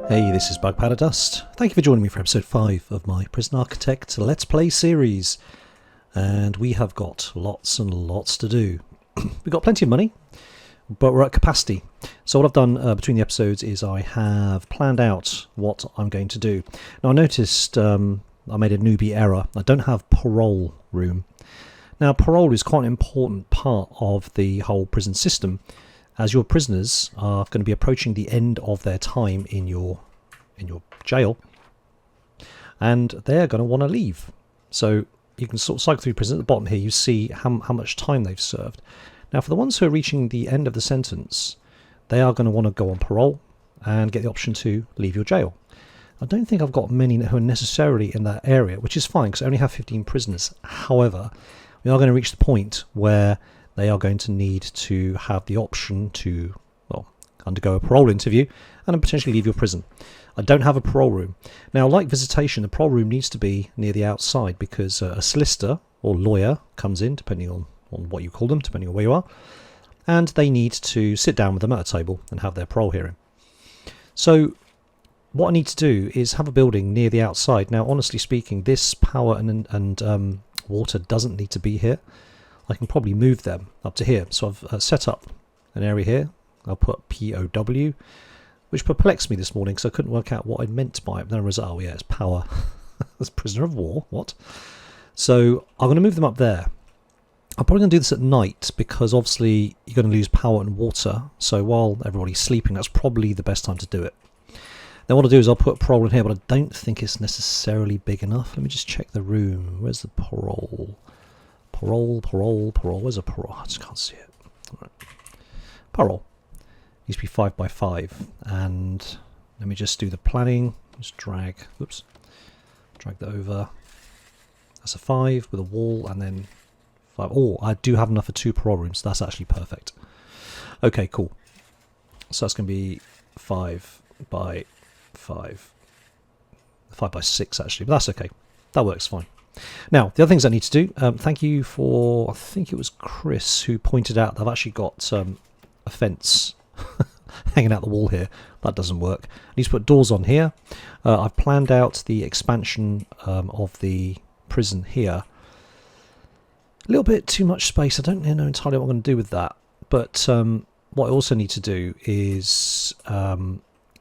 Hey, this is Bug Powder Dust. Thank you for joining me for episode 5 of my Prison Architect Let's Play series. And we have got lots and lots to do. We've got plenty of money, but we're at capacity. So what I've done between the episodes is I have planned out what I'm going to do. Now I noticed I made a newbie error. I don't have parole room. Now parole is quite an important part of the whole prison system, as your prisoners are going to be approaching the end of their time in your jail, and they're going to want to leave. So you can sort of cycle through prison. At the bottom here you see how much time they've served. Now for the ones who are reaching the end of the sentence, they are going to want to go on parole and get the option to leave your jail. I don't think I've got many who are necessarily in that area, which is fine because I only have 15 prisoners. However, we are going to reach the point where they are going to need to have the option to, well, undergo a parole interview and then potentially leave your prison. I don't have a parole room. Now, like visitation, the parole room needs to be near the outside because a solicitor or lawyer comes in, depending on what you call them, depending on where you are, and they need to sit down with them at a table and have their parole hearing. So what I need to do is have a building near the outside. Now, honestly speaking, this power and water doesn't need to be here. I can probably move them up to here. So I've set up an area here. I'll put POW, which perplexed me this morning because I couldn't work out what I meant by it. Then I was like, oh yeah, it's power. That's prisoner of war. What? So I'm going to move them up there. I'm probably going to do this at night because obviously you're going to lose power and water. So while everybody's sleeping, that's probably the best time to do it. Then what I'll do is I'll put parole in here, but I don't think it's necessarily big enough. Let me just check the room. Where's the parole? Parole. Where's a parole? I just can't see it. All right. Parole. Needs to be 5 by 5. And let me just do the planning. Just drag that over. That's a 5 with a wall and then 5. Oh, I do have enough for 2 parole rooms. That's actually perfect. Okay, cool. So that's going to be 5 by 5. 5 by 6 actually, but that's okay. That works fine. Now, the other things I need to do, thank you for, I think it was Chris who pointed out that I've actually got a fence hanging out the wall here. That doesn't work. I need to put doors on here. I've planned out the expansion of the prison here. A little bit too much space. I don't know entirely what I'm going to do with that. But what I also need to do is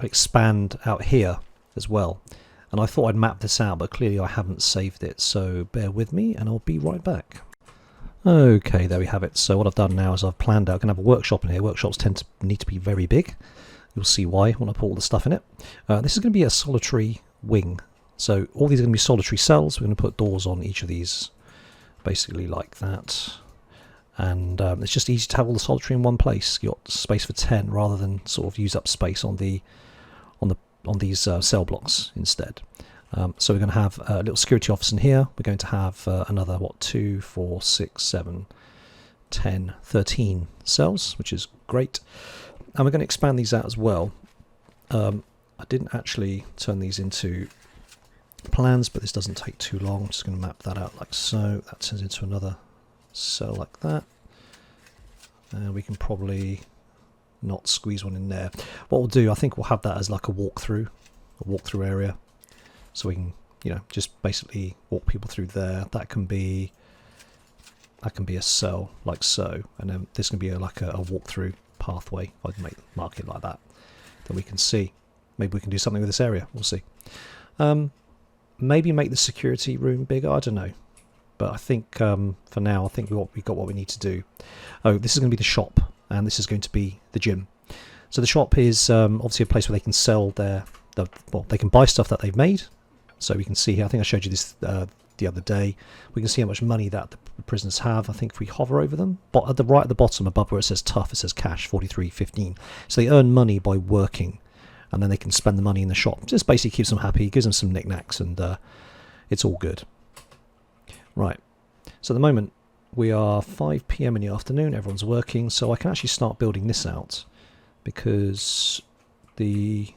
expand out here as well. And I thought I'd map this out, but clearly I haven't saved it, so bear with me and I'll be right back. Okay, there we have it. So what I've done now is I've planned out, I'm going to have a workshop in here. Workshops tend to need to be very big. You'll see why when I put all the stuff in it. This is going to be a solitary wing. So all these are going to be solitary cells. We're going to put doors on each of these, basically like that. And it's just easy to have all the solitary in one place. You've got space for 10 rather than sort of use up space on these cell blocks instead. So we're going to have a little security office in here. We're going to have another 2, 4, 6, 7, 10, 13 cells, which is great. And we're going to expand these out as well. I didn't actually turn these into plans, but this doesn't take too long. I'm just going to map that out like so. That turns into another cell like that. And we can probably not squeeze one in there. What we'll do, I think we'll have that as like a walkthrough area, so we can, just basically walk people through there. That can be a cell like so, and then this can be like a walkthrough pathway. I'd mark it like that. Then we can see. Maybe we can do something with this area. We'll see. Maybe make the security room bigger. I don't know. But I think for now, I think we've got what we need to do. Oh, this is going to be the shop, and this is going to be the gym. So the shop is obviously a place where they can sell they can buy stuff that they've made. So we can see here, I think I showed you this the other day. We can see how much money that the prisoners have. I think if we hover over them, but right at the bottom above where it says tough, it says cash, 43.15. So they earn money by working, and then they can spend the money in the shop. Just basically keeps them happy, gives them some knickknacks, and it's all good. Right, so at the moment we are 5 PM in the afternoon, everyone's working, so I can actually start building this out because they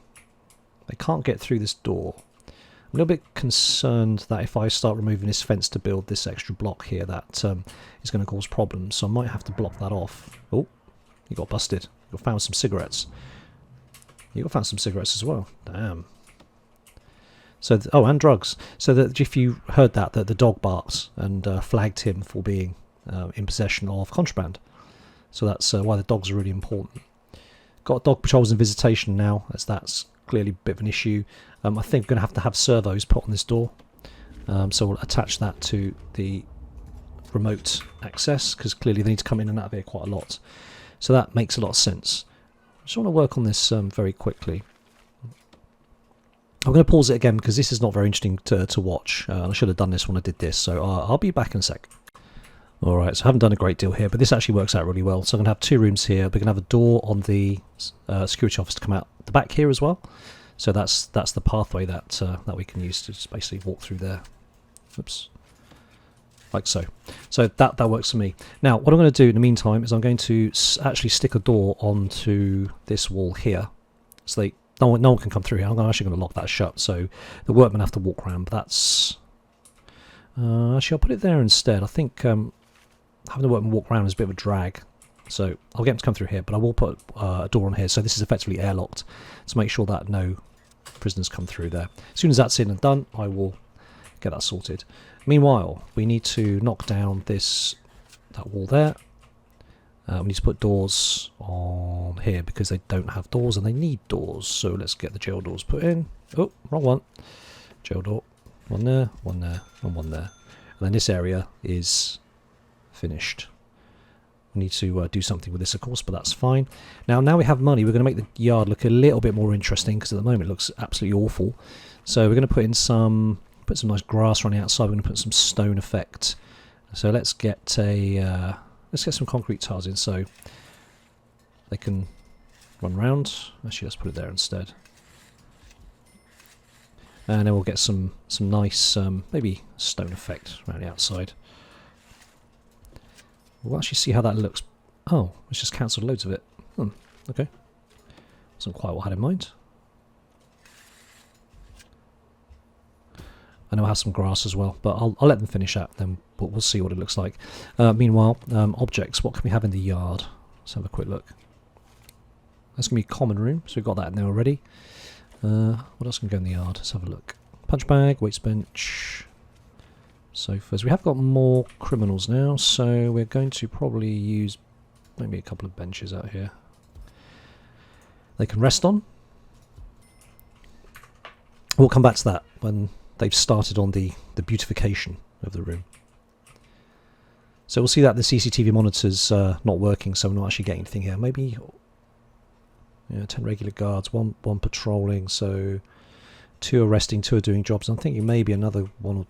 can't get through this door. I'm a little bit concerned that if I start removing this fence to build this extra block here, that is going to cause problems, so I might have to block that off. Oh, you got busted. You found some cigarettes. You found some cigarettes as well. Damn. So, oh, and drugs. So that if you heard that the dog barks and flagged him for being in possession of contraband. So that's why the dogs are really important. Got dog patrols and visitation now, as that's clearly a bit of an issue. I think we're going to have servos put on this door. So we'll attach that to the remote access, because clearly they need to come in and out of here quite a lot. So that makes a lot of sense. I just want to work on this very quickly. I'm going to pause it again because this is not very interesting to watch. I should have done this when I did this, so I'll be back in a sec. Alright, so I haven't done a great deal here, but this actually works out really well. So I'm going to have 2 rooms here. We're going to have a door on the security office to come out the back here as well. So that's the pathway that we can use to just basically walk through there. Oops. Like so. So that works for me. Now, what I'm going to do in the meantime is I'm going to actually stick a door onto this wall here. So no one can come through here. I'm actually going to lock that shut, so the workmen have to walk around. But that's... actually, I'll put it there instead. I think having the workmen walk around is a bit of a drag. So I'll get them to come through here, but I will put a door on here. So this is effectively airlocked to make sure that no prisoners come through there. As soon as that's in and done, I will get that sorted. Meanwhile, we need to knock down that wall there. We need to put doors on here because they don't have doors and they need doors. So let's get the jail doors put in. Oh, wrong one. Jail door. One there, and one there. And then this area is finished. We need to do something with this, of course, but that's fine. Now we have money. We're going to make the yard look a little bit more interesting because at the moment it looks absolutely awful. So we're going to put in some nice grass around the outside. We're going to put some stone effect. So let's get some concrete tiles in so they can run round. Actually, let's put it there instead. And then we'll get some nice maybe stone effect around the outside. We'll actually see how that looks. Oh, it's just cancelled loads of it. Okay. Wasn't quite what I had in mind. I know I have some grass as well, but I'll let them finish that, then we'll see what it looks like. Meanwhile, objects, what can we have in the yard? Let's have a quick look. That's going to be a common room, so we've got that in there already. What else can go in the yard? Let's have a look. Punch bag, weights bench, sofas. We have got more criminals now, so we're going to probably use maybe a couple of benches out here. They can rest on. We'll come back to that when they've started on the beautification of the room. So we'll see that the CCTV monitor's not working, so we're not actually getting anything here. Maybe 10 regular guards, one patrolling, so 2 are resting, 2 are doing jobs. I'm thinking maybe another one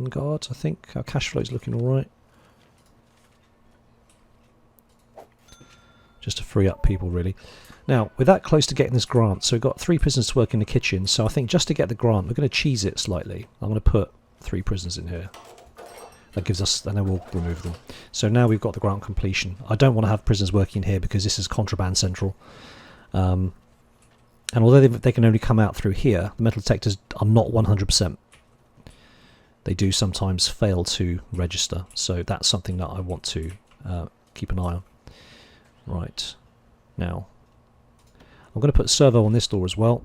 guard. I think our cash flow is looking all right. Just to free up people, really. Now, we're that close to getting this grant, so we've got 3 prisoners to work in the kitchen, so I think just to get the grant, we're going to cheese it slightly. I'm going to put 3 prisoners in here. That gives us, and then we'll remove them. So now we've got the grant completion. I don't want to have prisoners working here because this is Contraband Central. And although they can only come out through here, the metal detectors are not 100%. They do sometimes fail to register, so that's something that I want to keep an eye on. Right, now I'm going to put a servo on this door as well,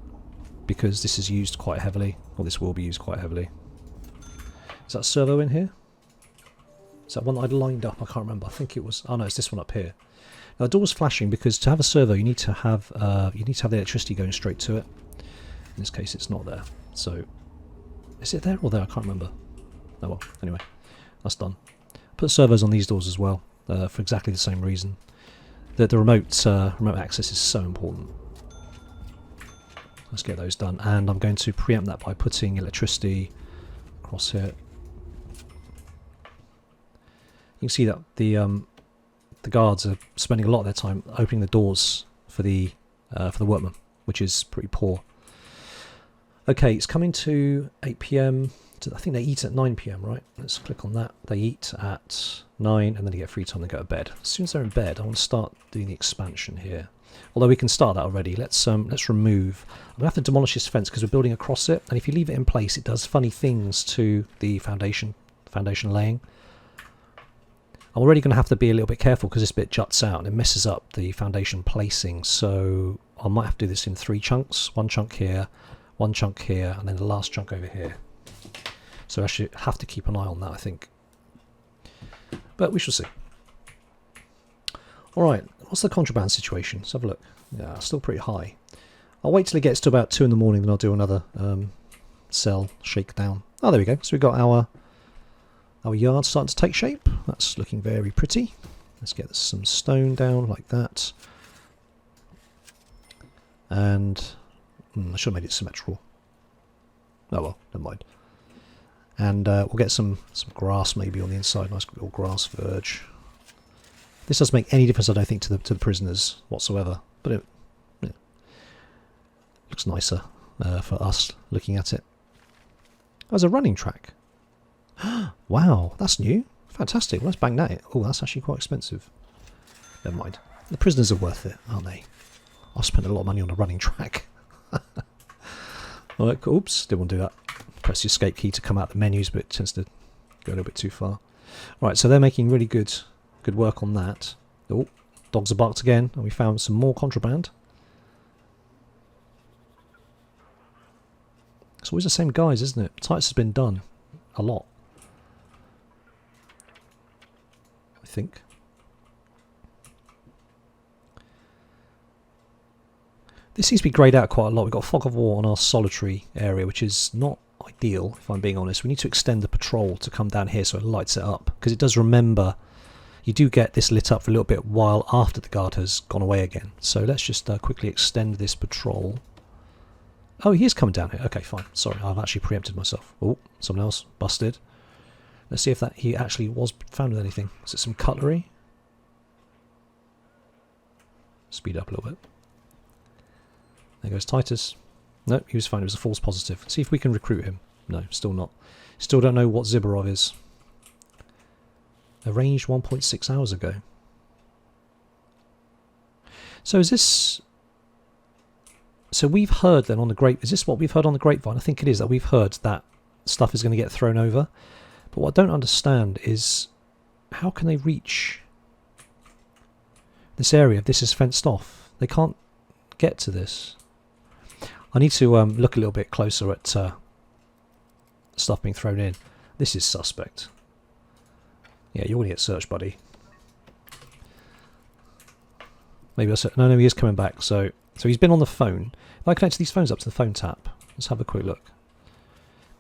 because this is used quite heavily, or this will be used quite heavily. Is that servo in here? Is that one that I'd lined up? I can't remember. I think it was. Oh no, it's this one up here. Now the door's flashing because to have a servo, you need to have the electricity going straight to it. In this case, it's not there. So, is it there or there? I can't remember. Oh well. Anyway, that's done. Put servos on these doors as well for exactly the same reason. The remote access is so important. Let's get those done, and I'm going to preempt that by putting electricity across here. You can see that the guards are spending a lot of their time opening the doors for the workmen, which is pretty poor. Okay, it's coming to 8 PM. I think they eat at 9 PM, right? Let's click on that. They eat at 9 and then they get free time and go to bed. As soon as they're in bed, I want to start doing the expansion here. Although we can start that already. Let's remove. I'm going to have to demolish this fence because we're building across it, and if you leave it in place, it does funny things to the foundation laying. I'm already going to have to be a little bit careful because this bit juts out and it messes up the foundation placing. So I might have to do this in 3 chunks. 1 chunk here, 1 chunk here, and then the last chunk over here. So I should have to keep an eye on that, I think. But we shall see. Alright, what's the contraband situation? Let's have a look. Yeah, still pretty high. I'll wait till it gets to about 2 in the morning, then I'll do another cell shakedown. Oh, there we go. So we've got our yard starting to take shape. That's looking very pretty. Let's get some stone down like that. And I should have made it symmetrical. Oh well, never mind. And we'll get some grass maybe on the inside, nice little grass verge. This doesn't make any difference, I don't think, to the prisoners whatsoever, but it looks nicer for us looking at it. There's a running track. Wow, that's new. Fantastic. Well, let's bang that. Oh, that's actually quite expensive. Never mind. The prisoners are worth it, aren't they? I've spent a lot of money on a running track. Alright, oops, didn't want to do that. Press the escape key to come out the menus, but it tends to go a little bit too far. Right, so they're making really good work on that. Oh, dogs are barked again, and we found some more contraband. It's always the same guys, isn't it? Titus has been done a lot, I think. This seems to be greyed out quite a lot. We've got fog of war on our solitary area, which is not ideal, if I'm being honest. We need to extend the patrol to come down here so it lights it up, because it does remember. You do get this lit up for a little bit while after the guard has gone away again. So let's just quickly extend this patrol. Oh, he is coming down here. Okay, fine. Sorry, I've actually preempted myself. Oh, someone else busted. Let's see if that he actually was found with anything. Is it some cutlery? Speed up a little bit. There goes Titus. No, he was fine. It was a false positive. See if we can recruit him. No, still not. Still don't know what Zibarov is. Arranged 1.6 hours ago. So is this... So we've heard then on the grape... Is this what we've heard on the grapevine? I think it is, that we've heard that stuff is going to get thrown over. But what I don't understand is how can they reach this area if this is fenced off? They can't get to this. I need to look a little bit closer at stuff being thrown in. This is suspect. Yeah, you're going to get searched, buddy. Maybe I said... No, he is coming back. So he's been on the phone. If I connect these phones up to the phone tap, let's have a quick look.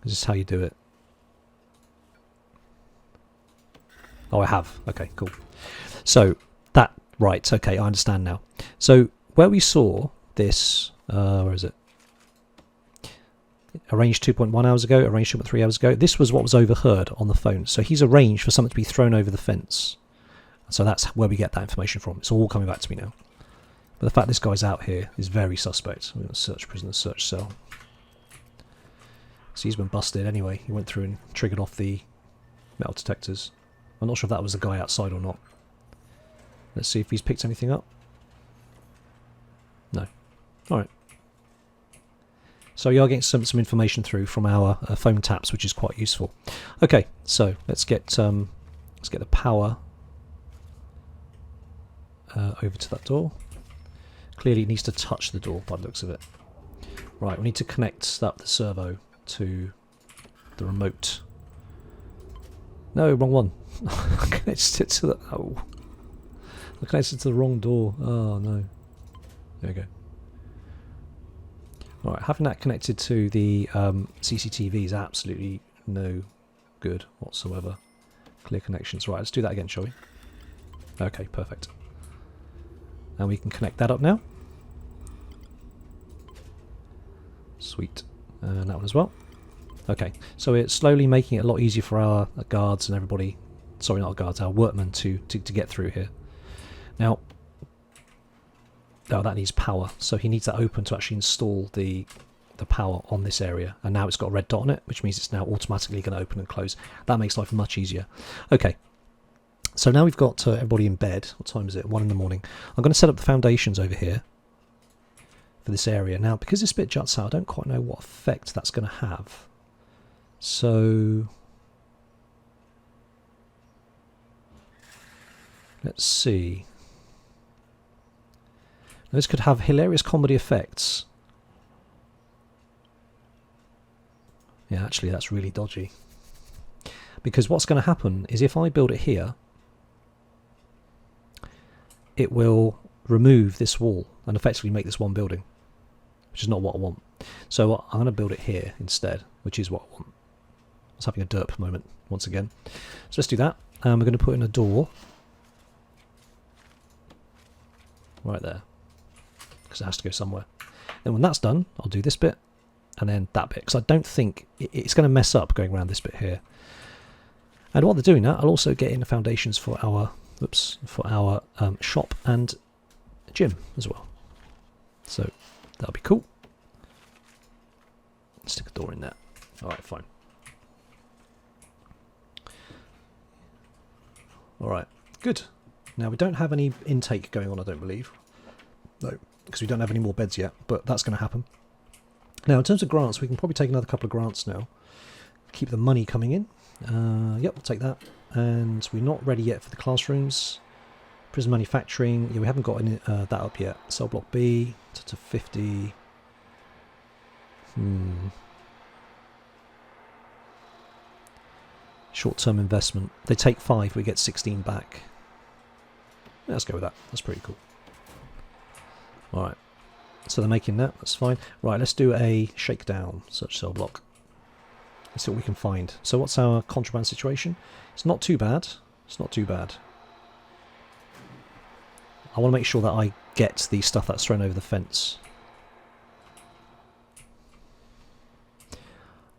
This is how you do it. Oh, I have. Okay, cool. So, that... Right, okay, I understand now. So, where we saw this... where is it? Arranged 2.1 hours ago, arranged 2.3 hours ago. This was what was overheard on the phone. So he's arranged for something to be thrown over the fence. So that's where we get that information from. It's all coming back to me now. But the fact this guy's out here is very suspect. We're going to search prisoner, search cell. So he's been busted anyway. He went through and triggered off the metal detectors. I'm not sure if that was the guy outside or not. Let's see if he's picked anything up. No. Alright. So you are getting some information through from our phone taps, which is quite useful. Okay, so let's get the power over to that door. Clearly it needs to touch the door by the looks of it. Right, we need to connect up the servo to the remote. No, wrong one. I connected it to the... Oh. I connected it to the wrong door. Oh, no. There we go. Alright, having that connected to the CCTV is absolutely no good whatsoever. Clear connections. Right, let's do that again, shall we? Okay, perfect. And we can connect that up now. Sweet. And that one as well. Okay, so it's slowly making it a lot easier for our guards and everybody, sorry, not our guards, our workmen to get through here. Now, oh, that needs power, so he needs that open to actually install the power on this area. And now it's got a red dot on it, which means it's now automatically going to open and close. That makes life much easier. Okay, so now we've got everybody in bed. What time is it? 1 in the morning. I'm going to set up the foundations over here for this area. Now, because this bit juts out, I don't quite know what effect that's going to have. So let's see. This could have hilarious comedy effects. Yeah, actually that's really dodgy. Because what's going to happen is if I build it here, it will remove this wall and effectively make this one building, which is not what I want. So I'm going to build it here instead, which is what I want. I was having a derp moment once again. So let's do that. We're going to put in a door right there, because it has to go somewhere. Then when that's done, I'll do this bit and then that bit, because I don't think it's going to mess up going around this bit here. And while they're doing that, I'll also get in the foundations for our shop and gym as well. So that'll be cool. Stick a door in there. Alright, fine. Alright, good. Now we don't have any intake going on, I don't believe. No, because we don't have any more beds yet, but that's going to happen. Now in terms of grants, we can probably take another couple of grants now. Keep the money coming in. Yep, we'll take that. And we're not ready yet for the classrooms. Prison manufacturing, yeah, we haven't got any, that up yet. Cell block B to 50. Short-term investment. They take 5, we get 16 back. Yeah, let's go with that. That's pretty cool. Alright. So they're making that, that's fine. Right, let's do a shakedown search cell block. Let's see what we can find. So what's our contraband situation? It's not too bad. It's not too bad. I want to make sure that I get the stuff that's thrown over the fence.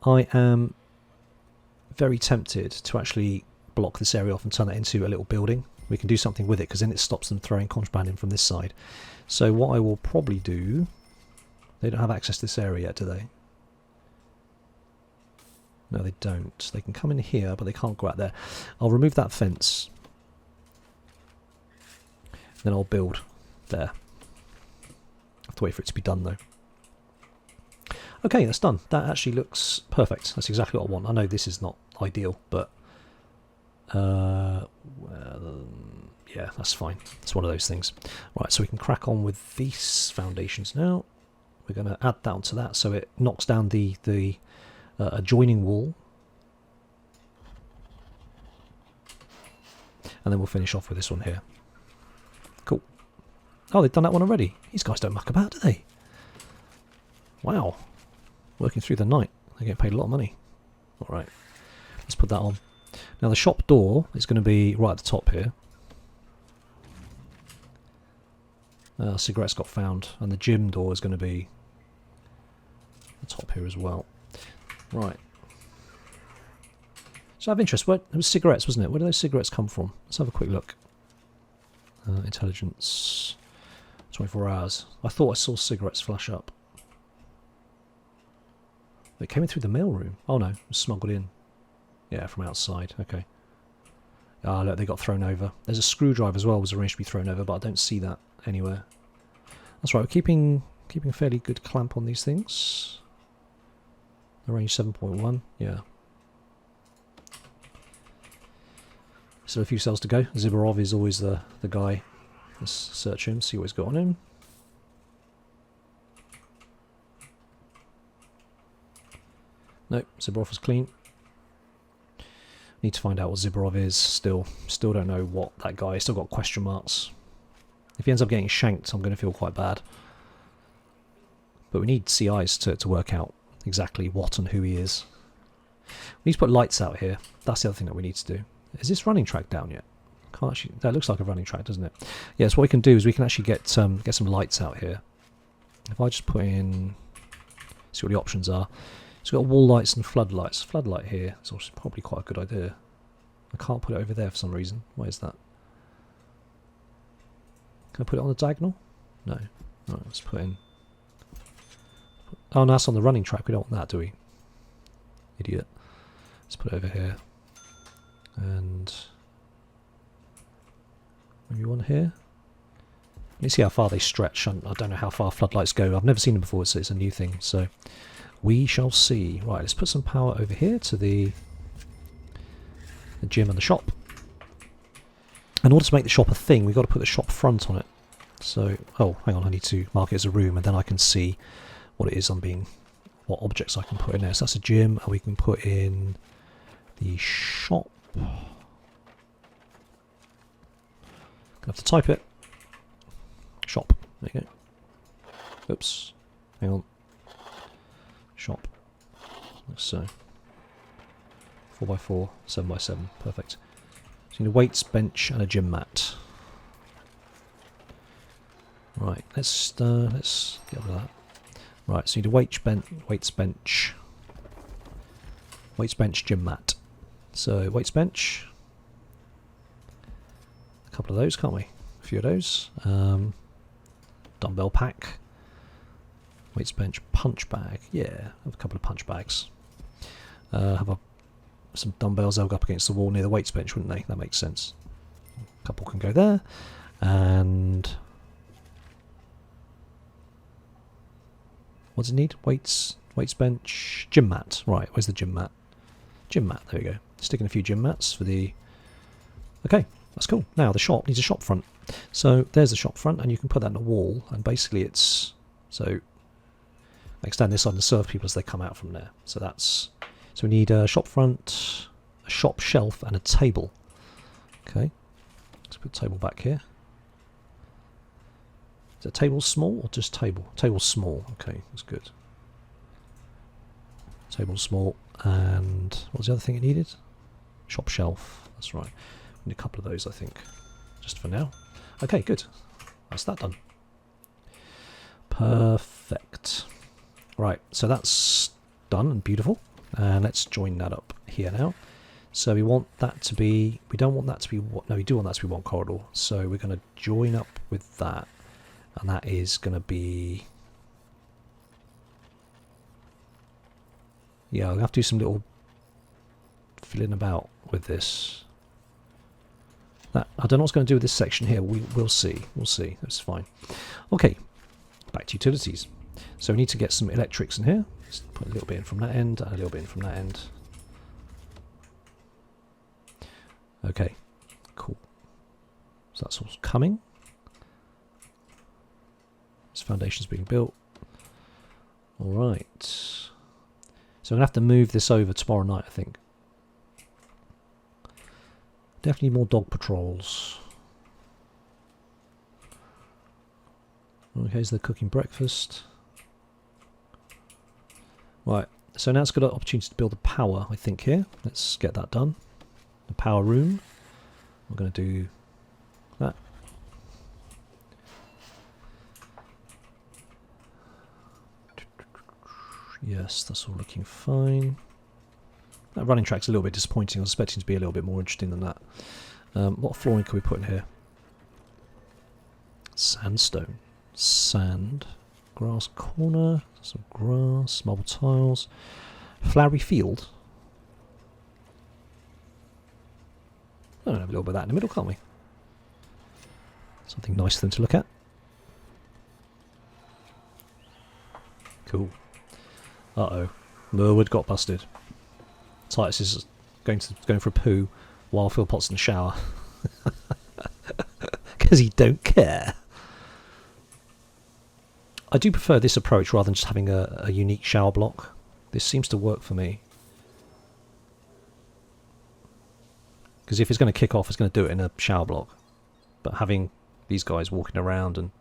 I am very tempted to actually block this area off and turn it into a little building. We can do something with it because then it stops them throwing contraband in from this side. So what I will probably do... They don't have access to this area yet, do they? No, they don't. They can come in here, but they can't go out there. I'll remove that fence. Then I'll build there. I have to wait for it to be done, though. Okay, that's done. That actually looks perfect. That's exactly what I want. I know this is not ideal, but... well, yeah, that's fine. It's one of those things. Right, so we can crack on with these foundations now. We're going to add that onto that, so it knocks down the adjoining wall. And then we'll finish off with this one here. Cool. Oh, they've done that one already. These guys don't muck about, do they? Wow. Working through the night. They're getting paid a lot of money. Alright. Let's put that on. Now the shop door is going to be right at the top here. Cigarettes got found. And the gym door is going to be at the top here as well. Right. So I have interest. Where, it was cigarettes, wasn't it? Where do those cigarettes come from? Let's have a quick look. Intelligence. 24 hours. I thought I saw cigarettes flash up. They came in through the mailroom. Oh no, it was smuggled in. Yeah, from outside. Okay. Ah, look, they got thrown over. There's a screwdriver as well, was arranged to be thrown over, but I don't see that anywhere. That's right, we're keeping a fairly good clamp on these things. The range 7.1, yeah. Still a few cells to go. Zibarov is always the guy. Let's search him, see what he's got on him. Nope, Zibarov was clean. Need to find out what Zibarov is. Still don't know what that guy is. Still got question marks. If he ends up getting shanked, I'm going to feel quite bad. But we need CIs to work out exactly what and who he is. We need to put lights out here. That's the other thing that we need to do. Is this running track down yet? Can't actually. That looks like a running track, doesn't it? Yes. What we can do is we can actually get some lights out here. If I just put in, see what the options are. So we've got wall lights and floodlights. Floodlight here is also probably quite a good idea. I can't put it over there for some reason. Why is that? Can I put it on the diagonal? No. Right, let's put in. Oh, no, that's on the running track. We don't want that, do we? Idiot. Let's put it over here. And maybe one here. You see how far they stretch. I don't know how far floodlights go. I've never seen them before, so it's a new thing. So we shall see. Right, let's put some power over here to the gym and the shop. In order to make the shop a thing, we've got to put the shop front on it. So, oh, hang on, I need to mark it as a room, and then I can see what it is what objects I can put in there. So that's a gym, and we can put in the shop. Gonna have to type it. Shop. There you go. Oops. Hang on. Shop. So 4x4, 7x7. Perfect. So you need a weights bench and a gym mat. Right. Let's get rid of that. Right. So you need a weights bench, gym mat. So weights bench. A couple of those, can't we? A few of those. Dumbbell pack. Weights bench, punch bag. Yeah, have a couple of punch bags. Have some dumbbells. They'll go up against the wall near the weights bench, wouldn't they? That makes sense. A couple can go there. And what does it need? Weights bench, gym mat. Right, where's the gym mat? Gym mat. There we go. Sticking a few gym mats for the. Okay, that's cool. Now the shop needs a shop front. So there's the shop front, and you can put that on a wall, and basically it's so. I extend this on to serve people as they come out from there. So we need a shop front, a shop shelf, and a table. Okay, let's put the table back here. Is the table small or just table? Table small. Okay, that's good. Table small, and what was the other thing it needed? Shop shelf. That's right. We need a couple of those, I think, just for now. Okay, good. That's that done. Perfect. Right, so that's done and beautiful. And let's join that up here now. So we want that to be, we don't want that to be, no, we do want that to be one corridor. So we're going to join up with that. And that is going to be, yeah, I'll have to do some little fiddling about with this. I don't know what's going to do with this section here. We'll see. We'll see. That's fine. Okay, back to utilities. So we need to get some electrics in here. Just put a little bit in from that end and a little bit in from that end. Okay, cool. So that's all coming. This foundation's being built. All right. So I'm going to have to move this over tomorrow night, I think. Definitely more dog patrols. Okay, so they're cooking breakfast. Right, so now it's got an opportunity to build the power, I think, here. Let's get that done. The power room. We're going to do that. Yes, that's all looking fine. That running track's a little bit disappointing. I was expecting to be a little bit more interesting than that. What flooring can we put in here? Sandstone. Sand. Grass corner. Some grass. Marble tiles. Flowery field. Oh, have a little bit of that in the middle, can't we? Something nice for them to look at. Cool. Uh-oh. Merwood got busted. Titus is going for a poo while Philpott's in the shower. Because he don't care. I do prefer this approach rather than just having a unique shower block. This seems to work for me. Because if it's going to kick off, it's going to do it in a shower block. But having these guys walking around, and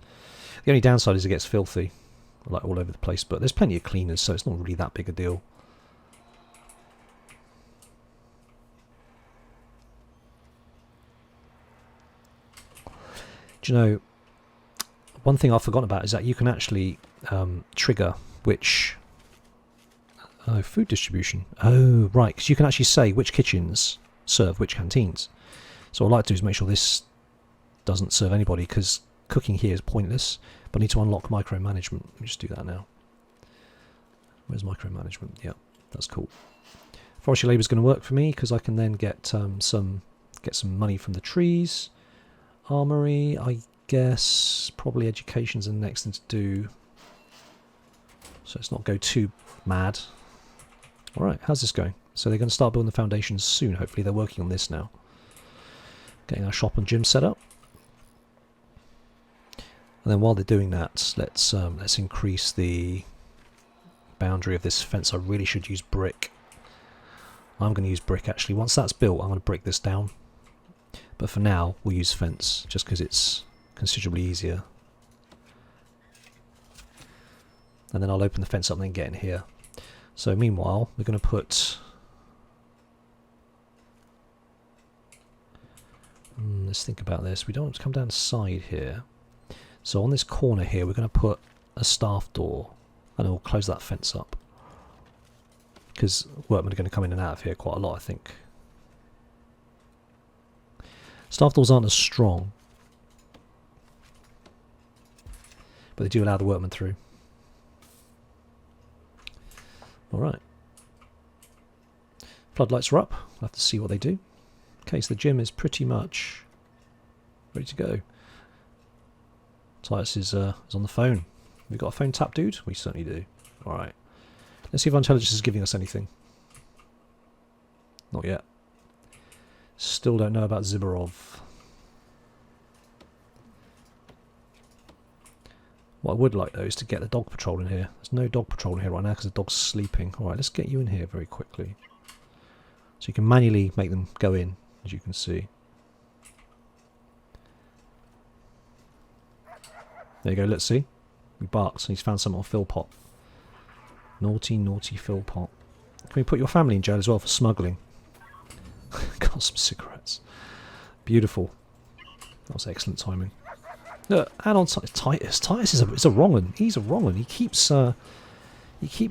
the only downside is it gets filthy, like all over the place. But there's plenty of cleaners, so it's not really that big a deal. Do you know, one thing I've forgotten about is that you can actually trigger which food distribution. Oh, right, because you can actually say which kitchens serve which canteens. So what I'd like to do is make sure this doesn't serve anybody, because cooking here is pointless. But I need to unlock micromanagement. Let me just do that now. Where's micromanagement? Yeah, that's cool. Forestry labour is going to work for me because I can then get some money from the trees. Armory, I guess. Probably education's the next thing to do. So let's not go too mad. Alright, how's this going? So they're going to start building the foundations soon. Hopefully they're working on this now. Getting our shop and gym set up. And then while they're doing that, let's increase the boundary of this fence. I really should use brick. I'm going to use brick actually. Once that's built, I'm going to brick this down. But for now, we'll use fence just because it's considerably easier. And then I'll open the fence up and then get in here. So meanwhile, we're going to put... let's think about this. We don't want to come down the side here. So on this corner here, we're going to put a staff door. And we'll close that fence up. Because workmen are going to come in and out of here quite a lot, I think. Staff doors aren't as strong. But they do allow the workmen through. Alright. Floodlights are up. We'll have to see what they do. Okay, so the gym is pretty much ready to go. Titus is on the phone. We got a phone tap, dude? We certainly do. Alright. Let's see if our intelligence is giving us anything. Not yet. Still don't know about Zibarov. What I would like though is to get the dog patrol in here. There's no dog patrol in here right now because the dog's sleeping. Alright, let's get you in here very quickly. So you can manually make them go in, as you can see. There you go, let's see. He barks and he's found something on Philpot. Naughty, naughty Philpot. Can we put your family in jail as well for smuggling? Got some cigarettes. Beautiful. That was excellent timing. Look, add on Titus. Titus is a wrong one. He's a wrong one. He keeps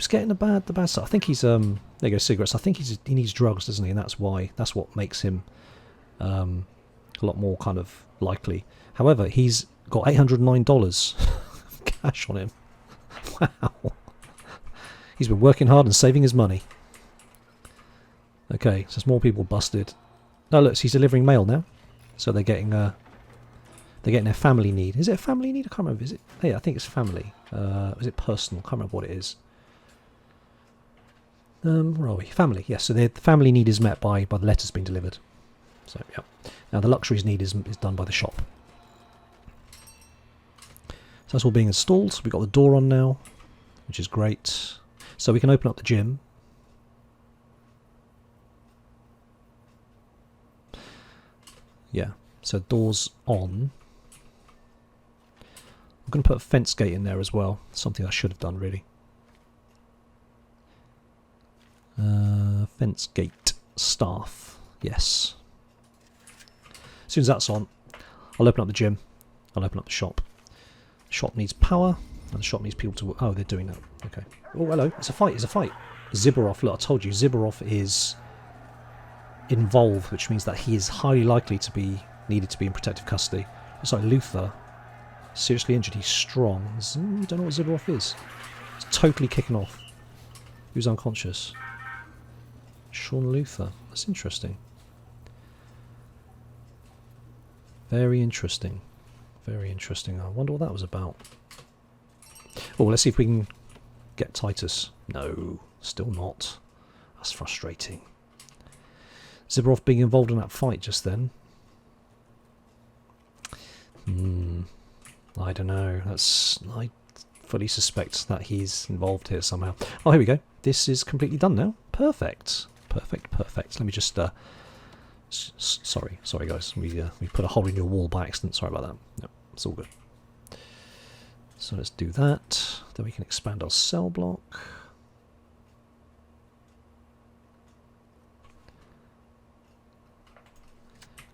getting the bad stuff. I think he's there you go, cigarettes. I think he needs drugs, doesn't he? And that's what makes him a lot more kind of likely. However, he's got $809 cash on him. Wow. He's been working hard and saving his money. Okay, so there's more people busted. No, look, he's delivering mail now. So they're getting their family need. Is it a family need? I can't remember. Is it? Yeah, I think it's family. Is it personal? I can't remember what it is. Where are we? Family. Yes. So the family need is met by the letters being delivered. So yeah. Now the luxuries need is done by the shop. So that's all being installed. We've got the door on now, which is great. So we can open up the gym. Yeah. So doors on. I'm going to put a fence gate in there as well. Something I should have done, really. Fence gate. Staff. Yes. As soon as that's on, I'll open up the gym. I'll open up the shop. The shop needs power. And the shop needs people to... Oh, they're doing that. Okay. Oh, hello. It's a fight. It's a fight. Zibarov. Look, I told you. Zibarov is involved, which means that he is highly likely to be needed to be in protective custody. It's like Luther. Seriously injured. He's strong. You don't know what Zibarov is. He's totally kicking off. Who's unconscious? Sean Luther. That's interesting. Very interesting. Very interesting. I wonder what that was about. Oh, let's see if we can get Titus. No, still not. That's frustrating. Zibarov being involved in that fight just then. I don't know. I fully suspect that he's involved here somehow. Oh, here we go. This is completely done now. Perfect. Perfect, perfect. Let me just... sorry guys. We put a hole in your wall by accident. Sorry about that. No, it's all good. So let's do that. Then we can expand our cell block.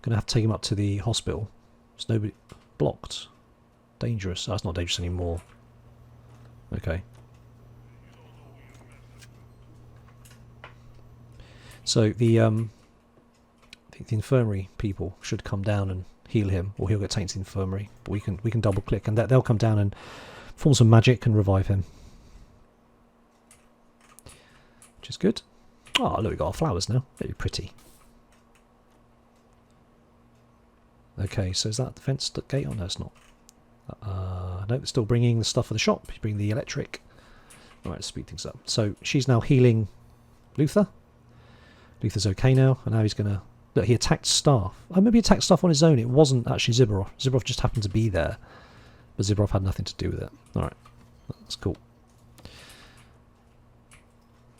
Gonna have to take him up to the hospital. There's nobody blocked. Dangerous. Oh, it's not dangerous anymore. Okay. So the infirmary people should come down and heal him, or he'll get taken to the infirmary. But we can double click, and they'll come down and form some magic and revive him, which is good. Oh, look, we got our flowers now. Very pretty. Okay, so is that the fence gate? Oh no, it's not. No, it's still bringing the stuff for the shop. He's bringing the electric. All right, let's speed things up. So she's now healing Luther. Luther's okay now, and now he's going to... Look, he attacked staff. Oh, maybe he attacked staff on his own. It wasn't actually Zibarov. Zibarov just happened to be there. But Zibrov had nothing to do with it. Alright, that's cool.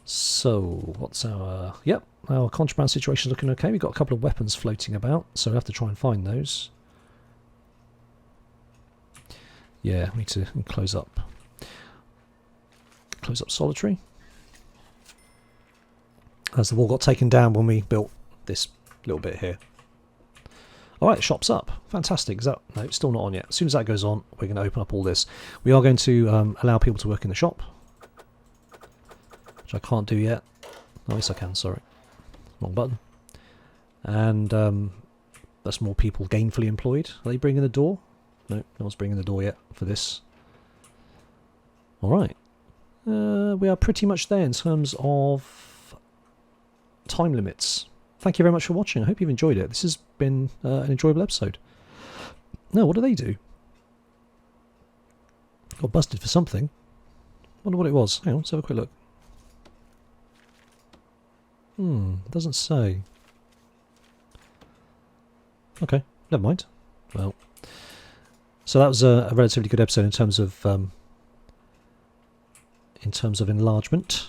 So, what's our... Yep, our contraband situation is looking okay. We've got a couple of weapons floating about, so we have to try and find those. Yeah, we need to close up. Close up solitary. As the wall got taken down when we built this little bit here. Alright, shop's up. Fantastic. Is that... No, it's still not on yet. As soon as that goes on, we're going to open up all this. We are going to allow people to work in the shop. Which I can't do yet. Oh, yes I can, sorry. Wrong button. And that's more people gainfully employed. Are they bringing the door? No, no one's bringing the door yet for this. Alright. We are pretty much there in terms of time limits. Thank you very much for watching. I hope you've enjoyed it. This has been an enjoyable episode. No, what do they do? Got busted for something. Wonder what it was. Hang on, let's have a quick look. Doesn't say. Okay, never mind. Well, so that was a relatively good episode in terms of enlargement.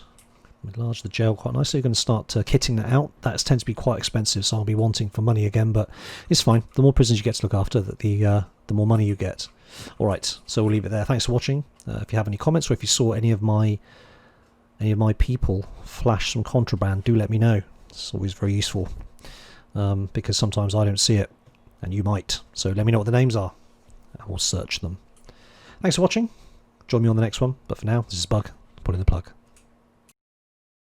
Enlarge the jail quite nicely. You're going to start kitting that out. That tends to be quite expensive, so I'll be wanting for money again, but it's fine. The more prisoners you get to look after, the more money you get. Alright, so we'll leave it there. Thanks for watching. If you have any comments, or if you saw any of my people flash some contraband, do let me know. It's always very useful, because sometimes I don't see it, and you might. So let me know what the names are, and we'll search them. Thanks for watching. Join me on the next one, but for now, this is Bug, pulling the plug.